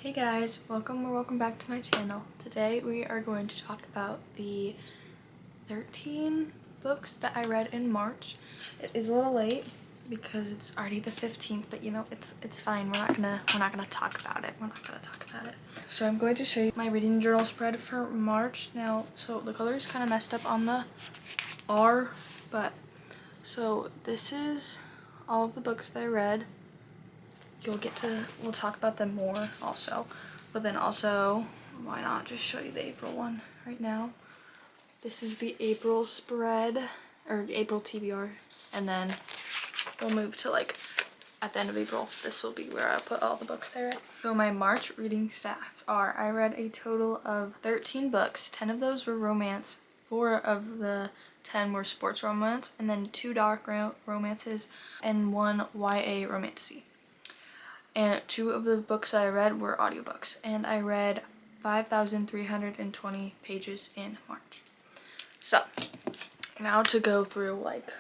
Hey guys, welcome back to my channel. Today we are going to talk about the 13 books that I read in March. It is a little late because it's already the 15th, but you know, it's fine. We're not gonna talk about it. So I'm going to show you my reading journal spread for March. Now, so the color is kind of messed up on the R, but so this is all of the books that I read. We'll talk about them more also, but then also, why not just show you the April one right now. This is the April spread, or April TBR, and then we'll move to like at the end of April. This will be where I put all the books I read. So my March reading stats are, I read a total of 13 books. 10 of those were romance, 4 of the 10 were sports romance, and then 2 dark romances and 1 YA romantasy. And 2 of the books that I read were audiobooks, and I read 5,320 pages in March. So now to go through like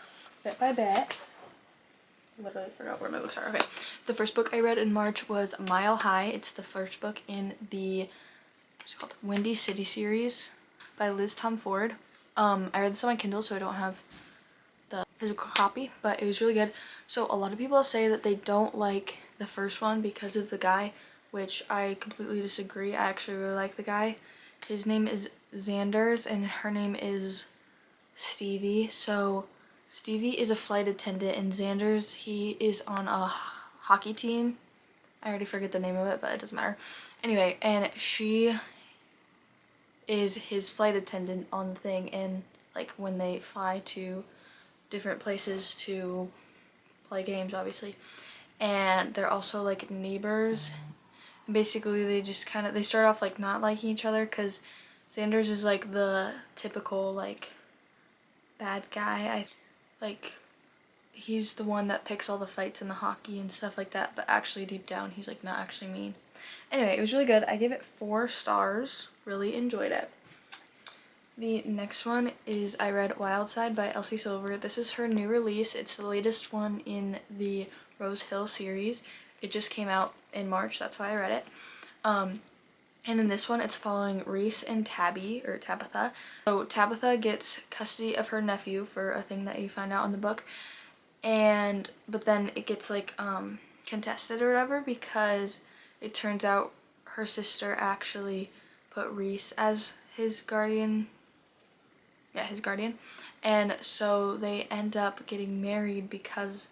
bit by bit. Literally forgot where my books are. Okay, the first book I read in March was Mile High. It's the first book in the what's it called, Windy City series by Liz Tom Ford. I read this on my Kindle, so I don't have the physical copy, but it was really good. So a lot of people say that they don't like the first one because of the guy, which I completely disagree. I actually really like the guy. His name is Xanders and her name is Stevie. So Stevie is a flight attendant and Xanders, he is on a hockey team. I already forget the name of it, but it doesn't matter. Anyway, and she is his flight attendant on the thing, and like when they fly to different places to play games, obviously, and they're also like neighbors. And basically they just they start off like not liking each other because Xanders is like the typical like bad guy. He's the one that picks all the fights in the hockey and stuff like that, but actually deep down he's like not actually mean. Anyway, it was really good. I gave it 4 stars. Really enjoyed it. The next one is I read Wild Side by Elsie Silver. This is her new release. It's the latest one in the Rose Hill series. It just came out in March, that's why I read it. And in this one, it's following Reese and Tabitha. So Tabitha gets custody of her nephew for a thing that you find out in the book, but then it gets like contested or whatever because it turns out her sister actually put Reese as his guardian. Yeah, his guardian. And so they end up getting married because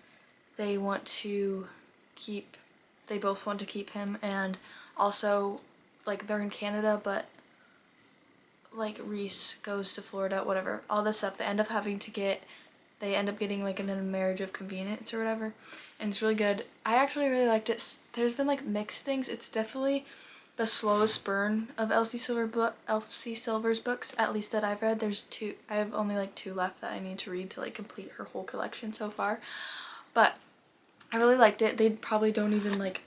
they both want to keep him, and also like they're in Canada, but like Reese goes to Florida, whatever, all this stuff. They end up getting like in a marriage of convenience or whatever, and it's really good. I actually really liked it. There's been like mixed things. It's definitely the slowest burn of Elsie Silver's books, at least that I've read. There's 2. I have only like 2 left that I need to read to like complete her whole collection so far. But I really liked it. They probably don't even like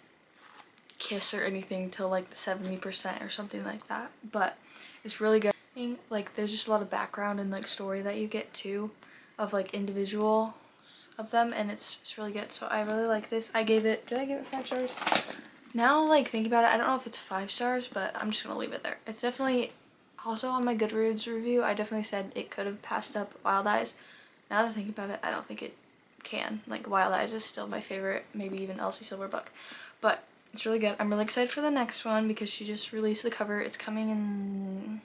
kiss or anything till like the 70% or something like that. But it's really good. Like there's just a lot of background and like story that you get too of like individuals of them, and it's really good. So I really like this. Did I give it 5 stars? Now, like, thinking about it, I don't know if it's 5 stars, but I'm just gonna leave it there. It's definitely, also on my Goodreads review, I definitely said it could have passed up Wild Eyes. Now that I think about it, I don't think it can. Like, Wild Eyes is still my favorite, maybe even Elsie Silver book. But it's really good. I'm really excited for the next one because she just released the cover. It's coming in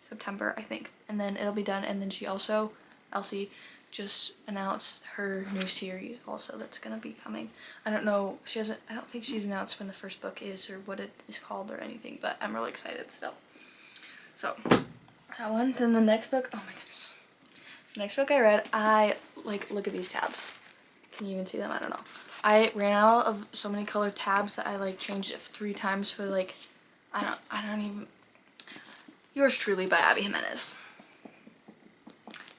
September, I think. And then it'll be done. And then Elsie just announced her new series also that's gonna be coming. I don't think she's announced when the first book is or what it is called or anything, but I'm really excited still. So that one. Then the next book, oh my goodness. The next book I read, look at these tabs. Can you even see them? I don't know. I ran out of so many colored tabs that I like changed it 3 times for like, I don't even. Yours Truly by Abby Jimenez.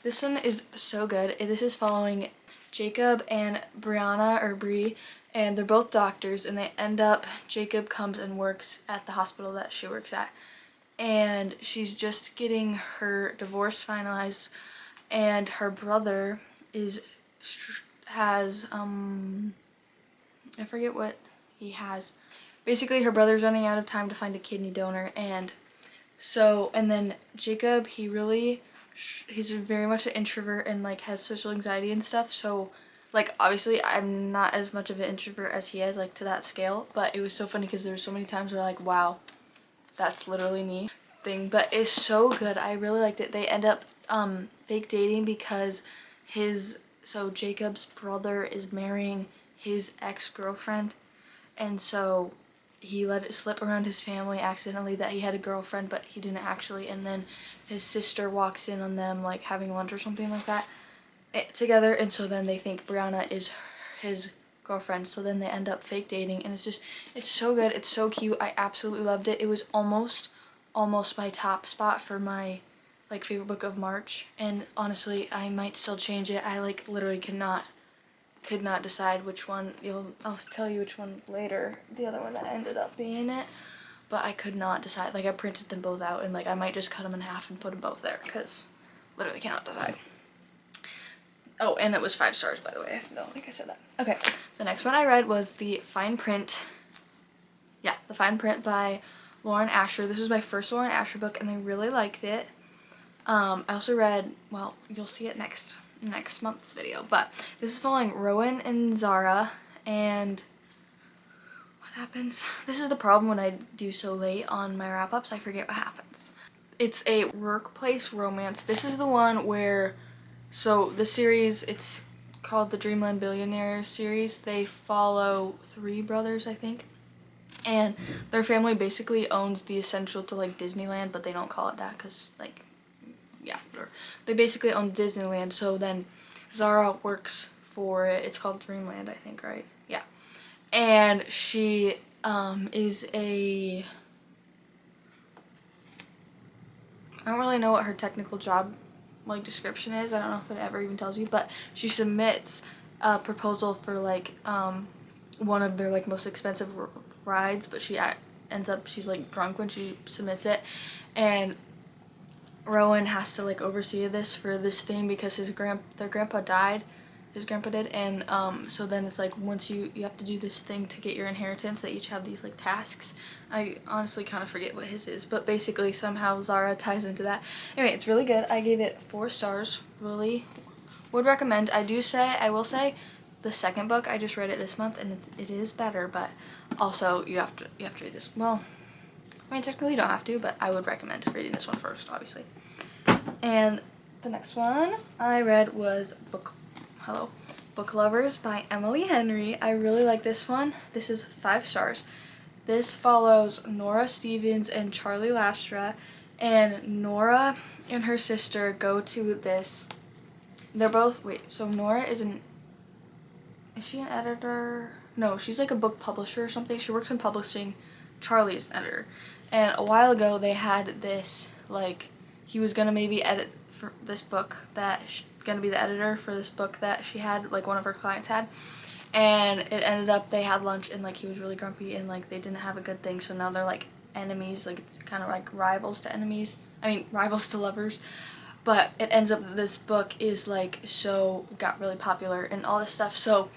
This one is so good. This is following Jacob and Brianna, or Bree, and they're both doctors, and Jacob comes and works at the hospital that she works at, and she's just getting her divorce finalized, and her brother has I forget what he has, basically her brother's running out of time to find a kidney donor, and then Jacob, he's very much an introvert and like has social anxiety and stuff, so like obviously I'm not as much of an introvert as he is, like to that scale, but it was so funny because there were so many times where like, wow, that's literally me thing. But it's so good. I really liked it. They end up fake dating because Jacob's brother is marrying his ex-girlfriend, and so he let it slip around his family accidentally that he had a girlfriend, but he didn't actually, and then his sister walks in on them like having lunch or something like that together, and so then they think Brianna is his girlfriend, so then they end up fake dating, and it's so good, it's so cute. I absolutely loved it. It was almost my top spot for my like favorite book of March, and honestly I might still change it. I like literally could not decide which one. I'll tell you which one later, the other one that ended up being it, but I could not decide. Like I printed them both out, and like I might just cut them in half and put them both there because literally cannot decide. Oh, and it was 5 stars, by the way. I don't think I said that. Okay, the next one I read was The Fine Print. Yeah, The Fine Print by Lauren Asher. This is my first Lauren Asher book, and I really liked it. I also read, well, you'll see it next month's video, but this is following Rowan and Zara, and what happens? This is the problem when I do so late on my wrap-ups, I forget what happens. It's a workplace romance. This is the one where, so the series, it's called the Dreamland Billionaires series. They follow 3 brothers, I think, and their family basically owns the essential to like Disneyland, but they don't call it that because like, yeah, they basically own Disneyland. So then Zara works for it. It's called Dreamland, I think, right? Yeah. And she is I don't really know what her technical job like description is. I don't know if it ever even tells you, but she submits a proposal for like one of their like most expensive rides, but she's like drunk when she submits it, and Rowan has to like oversee this for this thing because their grandpa died. His grandpa did, and so then it's like once you have to do this thing to get your inheritance. They each have these like tasks. I honestly kind of forget what his is, but basically somehow Zara ties into that. Anyway, it's really good. I gave it 4 stars. Really would recommend. I will say the second book, I just read it this month, and it is better, but also you have to read this. Well, I mean, technically you don't have to, but I would recommend reading this one first, obviously. And the next one I read was Book Lovers by Emily Henry. I really like this one. This is 5 stars. This follows Nora Stevens and Charlie Lastra, and Nora and her sister go to this. They're both, so Nora is she an editor? No, she's like a book publisher or something. She works in publishing. Charlie's editor. And a while ago they had this, like, he was gonna maybe edit for this book gonna be the editor for this book that she had, like one of her clients had, and it ended up they had lunch and like he was really grumpy and like they didn't have a good thing, so now they're like enemies, like it's kind of like rivals to lovers. But it ends up that this book is like got really popular and all this stuff, so,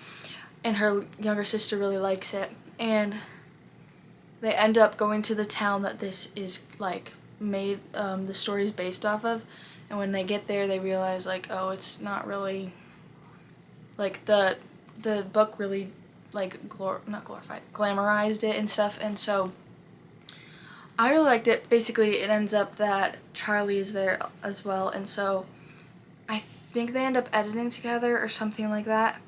and her younger sister really likes it, and they end up going to the town that this is like made, the story is based off of, and when they get there they realize like, oh, it's not really like the book really like not glorified, glamorized it and stuff, and so I really liked it. Basically it ends up that Charlie is there as well, and so I think they end up editing together or something like that.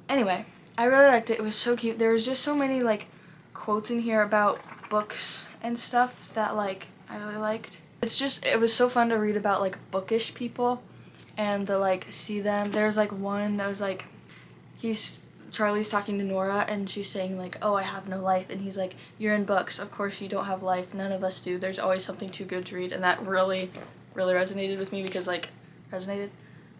Anyway, I really liked it. It was so cute. There was just so many like quotes in here about books and stuff that like I really liked. It was so fun to read about like bookish people and to like see them. There's like one that was like, Charlie's talking to Nora and she's saying like, oh, I have no life, and he's like, you're in books, of course you don't have life, none of us do, there's always something too good to read. And that really resonated with me because like I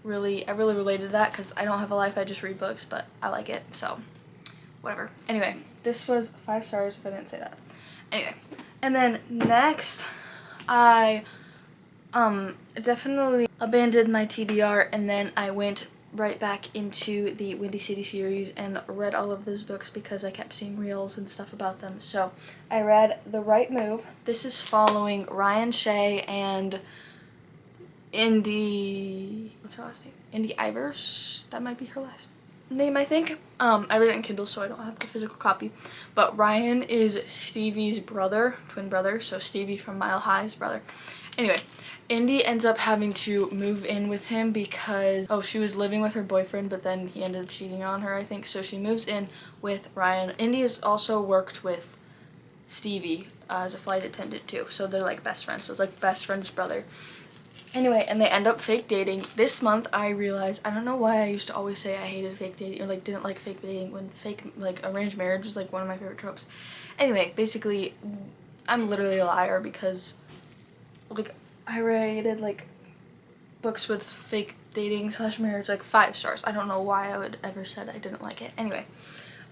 really related to that because I don't have a life, I just read books, but I like it, so whatever. Anyway, this was 5 stars if I didn't say that. Anyway, and then next I definitely abandoned my TBR, and then I went right back into the Windy City series and read all of those books because I kept seeing reels and stuff about them. So I read The Right Move. This is following Ryan Shay and Indy, what's her last name? Indy Ivers. That might be her last name, I think. I read it in Kindle, so I don't have the physical copy. But Ryan is Stevie's brother, twin brother, so Stevie from Mile High's brother. Anyway, Indy ends up having to move in with him because, she was living with her boyfriend, but then he ended up cheating on her, I think. So she moves in with Ryan. Indy has also worked with Stevie as a flight attendant too, so they're like best friends. So it's like best friend's brother. Anyway, and they end up fake dating. This month I realized, I don't know why I used to always say I hated fake dating or like didn't like fake dating when fake like arranged marriage was like one of my favorite tropes. Anyway, basically I'm literally a liar because like I rated like books with fake dating / marriage like 5 stars. I don't know why I would ever said I didn't like it. Anyway,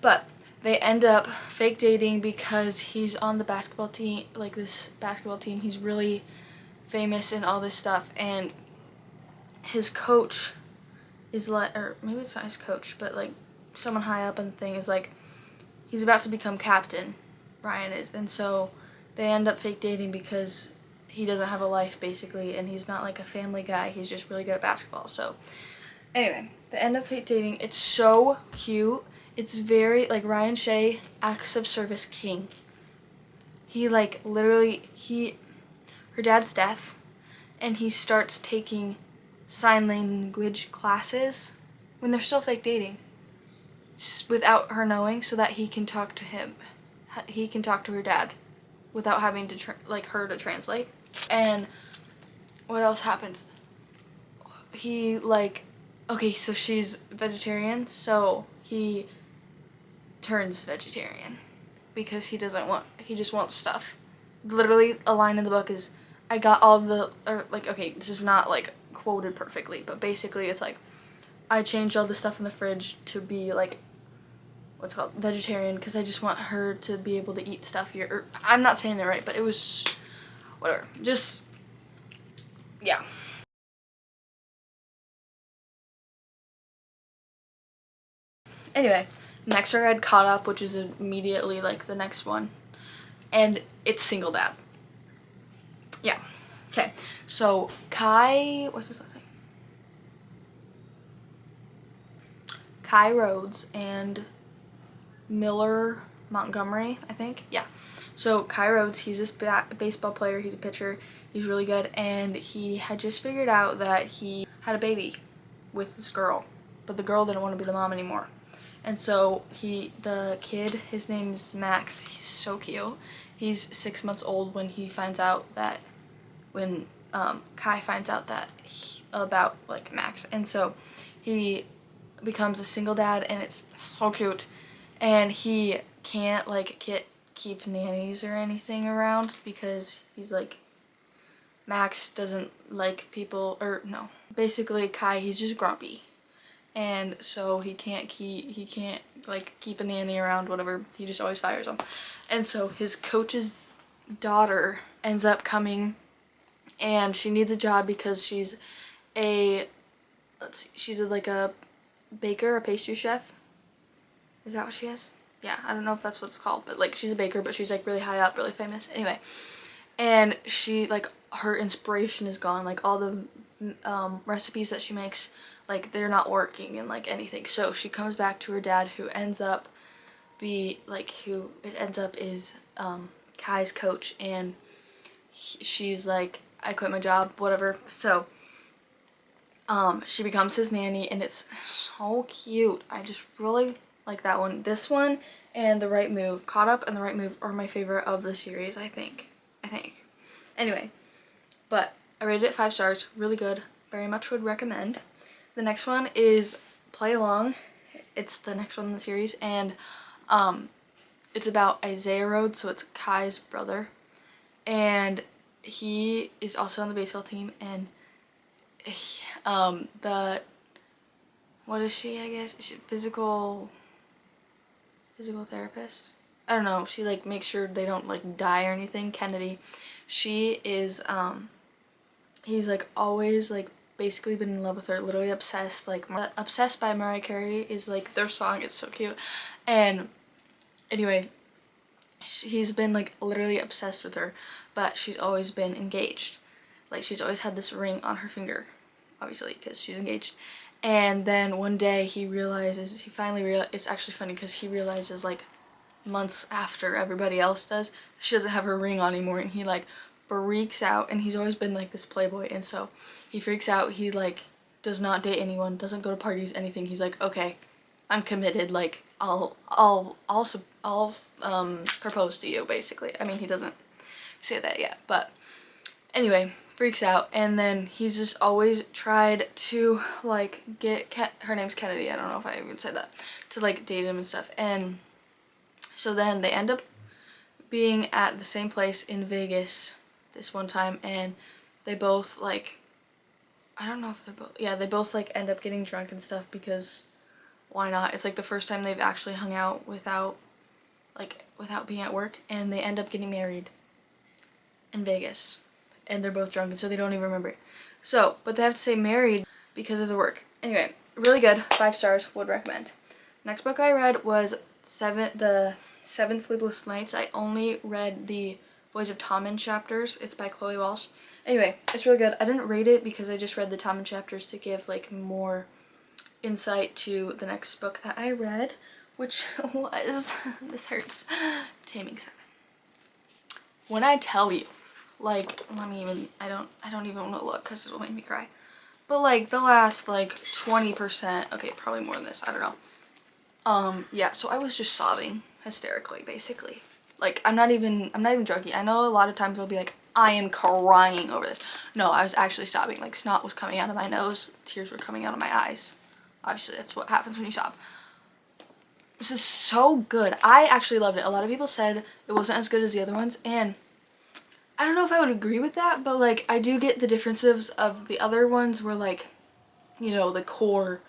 but they end up fake dating because he's on the basketball team, like this basketball team. He's really famous and all this stuff, and his coach is like, or maybe it's not his coach, but like someone high up in the thing is like, he's about to become captain, Ryan is, and so they end up fake dating because he doesn't have a life basically, and he's not like a family guy, he's just really good at basketball. So anyway, they end up fake dating. It's so cute. It's very like Ryan Shay, acts of service king. He like literally, her dad's deaf, and he starts taking sign language classes when they're still fake dating without her knowing, so that he can talk to him. He can talk to her dad without having to her to translate. And what else happens? He so she's vegetarian, so he turns vegetarian because he just wants stuff. Literally a line in the book is, I got all the, this is not like quoted perfectly, but basically it's like, I changed all the stuff in the fridge to be like, what's it called, vegetarian, because I just want her to be able to eat stuff here. Or, I'm not saying it right, but it was, whatever, just, yeah. Anyway, next I read Caught Up, which is immediately like the next one, and it's Single Dad. Yeah. Okay, so Kai, what's his last name? Kai Rhodes and Miller Montgomery, I think. Yeah. So Kai Rhodes, he's this baseball player, he's a pitcher, he's really good, and he had just figured out that he had a baby with this girl, but the girl didn't want to be the mom anymore. And so the kid, his name is Max, he's so cute. He's 6 months old when Kai finds out that about like Max, and so he becomes a single dad, and it's so cute. And he can't like keep nannies or anything around because he's like, Max doesn't like people, or no, basically Kai, he's just grumpy, and so he can't like keep a nanny around, whatever, he just always fires them. And so his coach's daughter ends up coming, and she needs a job because she's a baker, a pastry chef. Is that what she is? Yeah, I don't know if that's what it's called, but like she's a baker, but she's like really high up, really famous. Anyway, and she like, her inspiration is gone, like all the recipes that she makes, like they're not working and like anything. So she comes back to her dad, who ends up is Kai's coach, and she's like, I quit my job, whatever. So she becomes his nanny, and it's so cute. I just really like that one. This one and The Right Move, Caught Up and The Right Move, are my favorite of the series, I think. Anyway, but I rated it 5 stars, really good, very much would recommend. The next one is Play Along. It's the next one in the series, and it's about Isaiah Rhodes, so it's Kai's brother, and he is also on the baseball team, and what is she, I guess? She's physical therapist? I don't know. She like makes sure they don't like die or anything. Kennedy. She is, he's like always like basically been in love with her, literally obsessed. Like Obsessed by Mariah Carey is like their song. It's so cute. And anyway, he's been like literally obsessed with her, but she's always been engaged. Like she's always had this ring on her finger, obviously because she's engaged. And then one day he finally realizes, it's actually funny because he realizes like months after everybody else does, she doesn't have her ring on anymore, and he like freaks out. And he's always been like this playboy, and so he freaks out. He like does not date anyone, doesn't go to parties, anything. He's like, okay, I'm committed, like I'll propose to you, basically. I mean, he doesn't say that yet, but anyway, freaks out. And then he's just always tried to like get her name's Kennedy, I don't know if I even said that, to like date him and stuff. And so then they end up being at the same place in Vegas this one time, and they both like, I don't know if they're both, yeah, they both like end up getting drunk and stuff because why not? It's like the first time they've actually hung out without being at work, and they end up getting married in Vegas, and they're both drunk, and so they don't even remember it. So, but they have to say married because of the work. Anyway, really good, 5 stars, would recommend. Next book I read was the Seven Sleepless Nights. I only read the Boys of Tommen chapters. It's by Chloe Walsh. Anyway, it's really good. I didn't rate it because I just read the Tommen chapters to give like more insight to the next book that I read, which was, this hurts, Taming Seven. When I tell you, like, I don't even want to look because it'll make me cry. But like the last like 20%, okay, probably more than this, I don't know. Yeah, so I was just sobbing hysterically, basically. Like, I'm not even joking. I know a lot of times I'll be like, I am crying over this. No, I was actually sobbing. Like, snot was coming out of my nose, tears were coming out of my eyes. Obviously, that's what happens when you sob. This is so good. I actually loved it. A lot of people said it wasn't as good as the other ones, and I don't know if I would agree with that, but like I do get the differences of the other ones where like, you know, the core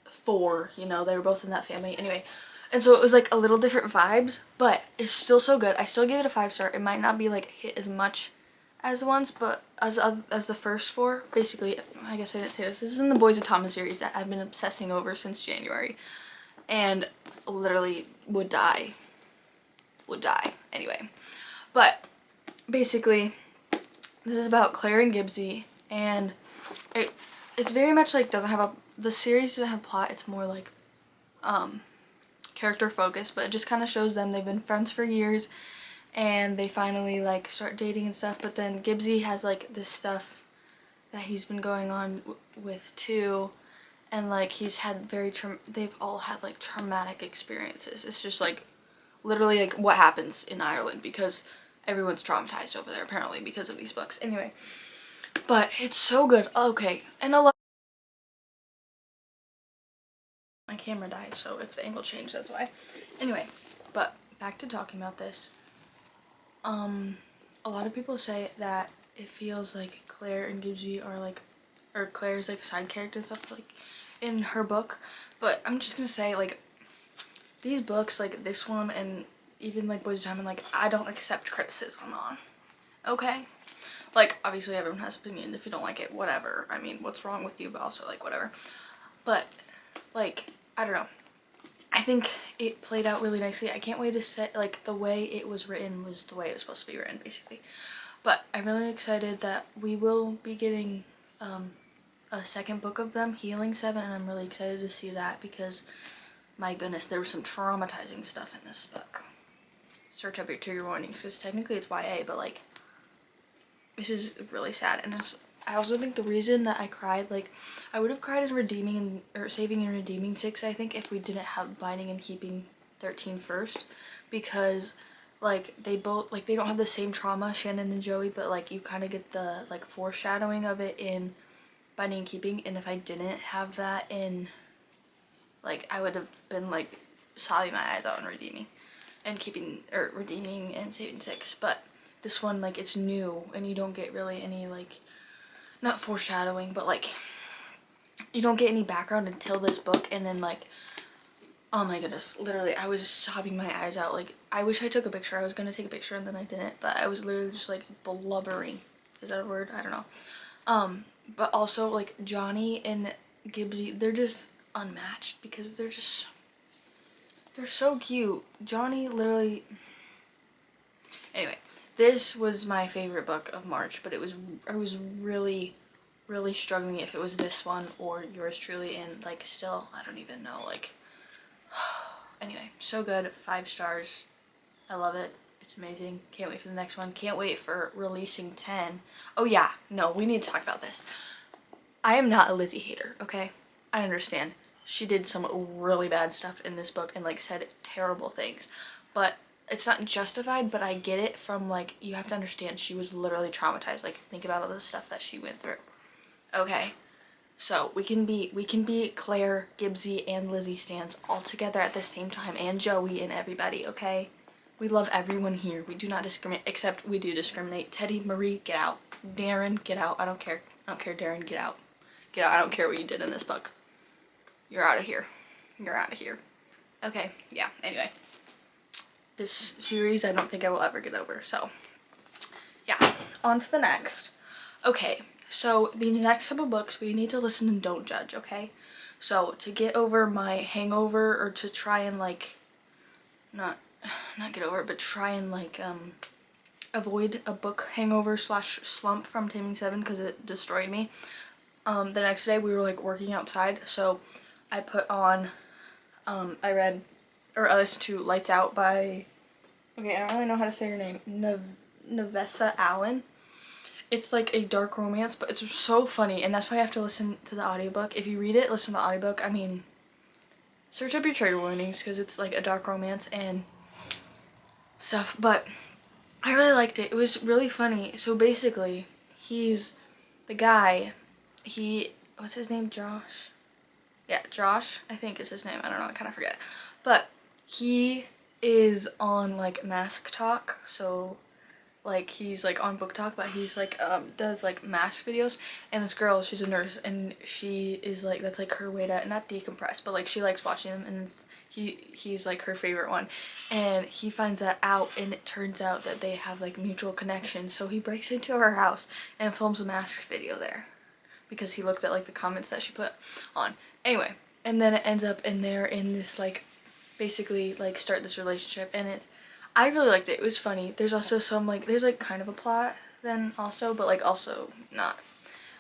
4, you know, they were both in that family. Anyway, and so it was like a little different vibes, but it's still so good. I still give it a 5 star. It might not be like hit as much as the ones, but as the first 4, basically, I guess I didn't say this. This is in the Boys of Tommen series that I've been obsessing over since January, and literally would die. Anyway, but basically, this is about Claire and Gibbsy, and it's very much like the series doesn't have plot. It's more like character focused, but it just kind of shows them. They've been friends for years, and they finally like start dating and stuff. But then Gibbsy has like this stuff that he's been going on with too, and like they've all had like traumatic experiences. It's just like literally like what happens in Ireland, because everyone's traumatized over there apparently because of these books. Anyway, but it's so good. Okay, and my camera died, so if the angle changed, that's why. Anyway, but back to talking about this. A lot of people say that it feels like Claire and Gibbsy are like, or Claire's like side characters stuff like in her book, but I'm just gonna say like these books, like this one and even like Boys of Tommen, like I don't accept criticism on. Okay? Like obviously everyone has opinions. If you don't like it, whatever. I mean, what's wrong with you? But also like whatever. But like I don't know. I think it played out really nicely. I can't wait to set like the way it was written was the way it was supposed to be written, basically. But I'm really excited that we will be getting a second book of them, Healing Seven, and I'm really excited to see that because my goodness, there was some traumatizing stuff in this book. Search up your trigger warnings, because technically it's YA, but like this is really sad. And I also think the reason that I cried, like I would have cried in Saving and Redeeming 6, I think, if we didn't have Binding and Keeping 13 first, because like they both, like they don't have the same trauma, Shannon and Joey, but like you kind of get the like foreshadowing of it in Binding and Keeping. And if I didn't have that in, like I would have been like sobbing my eyes out in Redeeming and Saving 6. But this one, like it's new and you don't get really any like, not foreshadowing, but like you don't get any background until this book. And then like, oh my goodness, literally I was just sobbing my eyes out. Like I wish I took a picture. I was gonna take a picture and then I didn't, but I was literally just like blubbering. Is that a word? I don't know. But also like Johnny and Gibbsy, they're just unmatched because they're so cute. Johnny literally, anyway, this was my favorite book of March, but I was really struggling if it was this one or Yours Truly, and like still I don't even know, like anyway, so good. 5 stars. I love it. It's amazing. Can't wait for the next one. Can't wait for releasing 10. Oh yeah, no, we need to talk about this. I am not a Lizzie hater, okay? I understand. She did some really bad stuff in this book and like said terrible things. But it's not justified, but I get it from like, you have to understand she was literally traumatized. Like, think about all the stuff that she went through. Okay? So we can be Claire, Gibbsy, and Lizzie stans all together at the same time, and Joey and everybody, okay? We love everyone here. We do not discriminate, except we do discriminate. Teddy, Marie, get out. Darren, get out. I don't care. I don't care, Darren, get out. Get out. I don't care what you did in this book. You're out of here. You're out of here. Okay, yeah, anyway. This series I don't think I will ever get over, so. Yeah, on to the next. Okay, so the next couple books we need to listen and don't judge, okay? So to get over my hangover, or to try and like, not get over it, but try and like avoid a book hangover / slump from Taming 7 because it destroyed me. The next day we were like working outside, so I put on, I read, or I listened to Lights Out by, okay, I don't really know how to say her name, Nevessa Allen. It's like a dark romance, but it's so funny, and that's why I have to listen to the audiobook. If you read it, listen to the audiobook. I mean, search up your trigger warnings because it's like a dark romance and stuff, but I really liked it. It was really funny. So basically, he's the guy, what's his name, Josh? Yeah, Josh, I think is his name. I don't know, I kind of forget. But he is on like Mask Talk, so like he's like on Book Talk, but he's like does like mask videos, and this girl, she's a nurse, and she is like, that's like her way to not decompress, but like she likes watching them, and he's like her favorite one, and he finds that out, and it turns out that they have like mutual connections, so he breaks into her house and films a mask video there because he looked at like the comments that she put on. Anyway, and then it ends up in there in this like, basically like start this relationship, and I really liked it. It was funny. There's also some like, there's like kind of a plot then also, but like also not.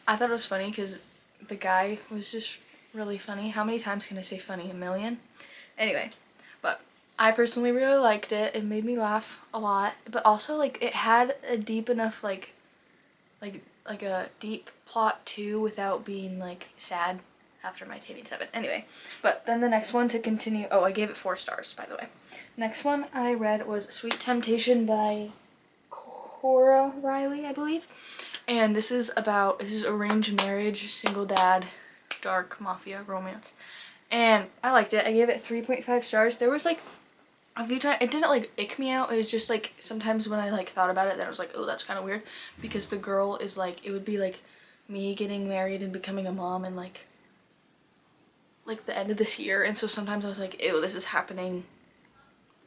I thought it was funny because the guy was just really funny. How many times can I say funny? A million? Anyway, but I personally really liked it. It made me laugh a lot, but also like it had a deep enough like a deep plot too without being like sad after my Taming 7. Anyway, but then the next one to continue, oh, I gave it 4 stars, by the way. Next one I read was Sweet Temptation by Cora Riley, I believe. And this is arranged marriage, single dad, dark mafia romance. And I liked it. I gave it 3.5 stars. There was like a few times, it didn't like ick me out. It was just like sometimes when I like thought about it, then I was like, oh, that's kind of weird, because the girl is like, it would be like me getting married and becoming a mom and like the end of this year, and so sometimes I was like, ew, this is happening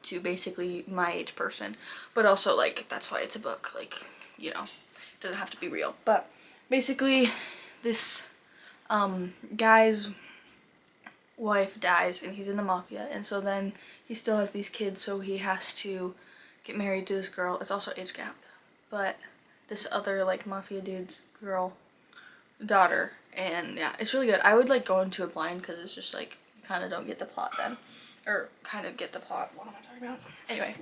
to basically my age person, but also like that's why it's a book, like, you know, it doesn't have to be real. But basically this guy's wife dies and he's in the mafia, and so then he still has these kids, so he has to get married to this girl. It's also age gap, but this other like mafia dude's daughter, and yeah, it's really good. I would like go into it blind because it's just like you kind of don't get the plot then, or kind of get the plot. What am I talking about? Anyway,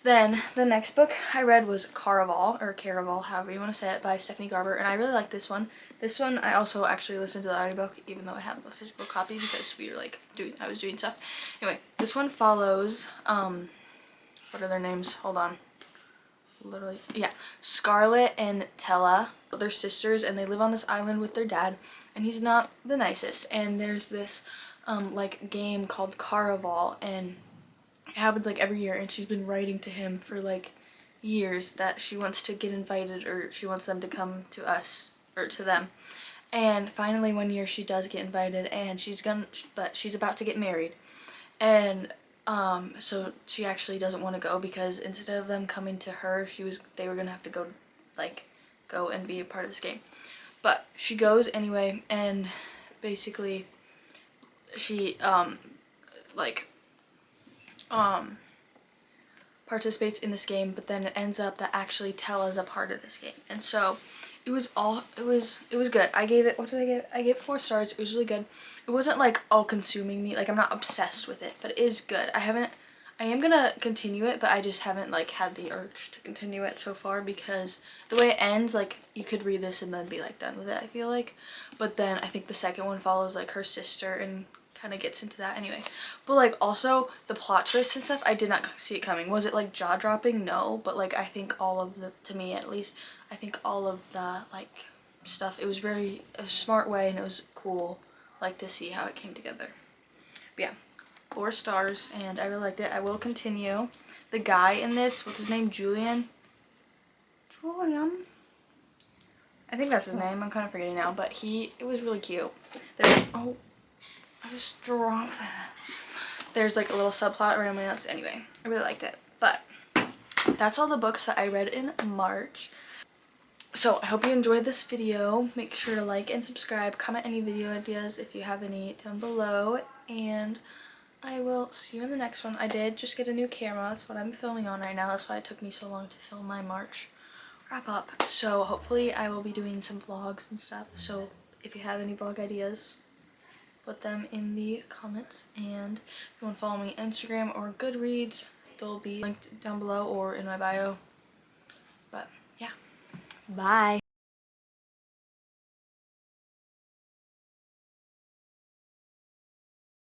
then the next book I read was Caraval, or Caraval, however you want to say it, by Stephanie Garber, and I really like this one. This one I also actually listened to the audiobook, even though I have a physical copy because we were like I was doing stuff. Anyway, this one follows what are their names? Hold on. Literally, yeah, Scarlett and Tella. They're sisters and they live on this island with their dad, and he's not the nicest, and there's this like game called Caraval, and it happens like every year, and she's been writing to him for like years that she wants to get invited, or she wants them to come to us or to them. And finally one year she does get invited, and but she's about to get married, and so she actually doesn't want to go because instead of them coming to her, they were gonna have to go and be a part of this game. But she goes anyway, and basically she like participates in this game, but then it ends up that actually Tella is a part of this game. And so it was good. I gave it, what did I give? I gave it 4 stars. It was really good. It wasn't like all consuming me. Like I'm not obsessed with it, but it is good. I am gonna continue it, but I just haven't like had the urge to continue it so far, because the way it ends, like you could read this and then be like done with it, I feel like. But then I think the second one follows like her sister and kind of gets into that anyway. But like also the plot twists and stuff, I did not see it coming. Was it like jaw-dropping? No, but like I think all of the, to me at least, I think all of the like stuff, it was very a smart way, and it was cool like to see how it came together. But yeah, 4 stars, and I really liked it. I will continue. The guy in this, what's his name? Julian, I think that's his name. I'm kind of forgetting now, but it was really cute. Oh, I just dropped that. There's like a little subplot around my notes. Anyway, I really liked it. But that's all the books that I read in March. So I hope you enjoyed this video. Make sure to like and subscribe. Comment any video ideas if you have any down below. And I will see you in the next one. I did just get a new camera. That's what I'm filming on right now. That's why it took me so long to film my March wrap up. So hopefully I will be doing some vlogs and stuff. So if you have any vlog ideas, put them in the comments. And if you want to follow me on Instagram or Goodreads, they'll be linked down below or in my bio. But yeah, bye.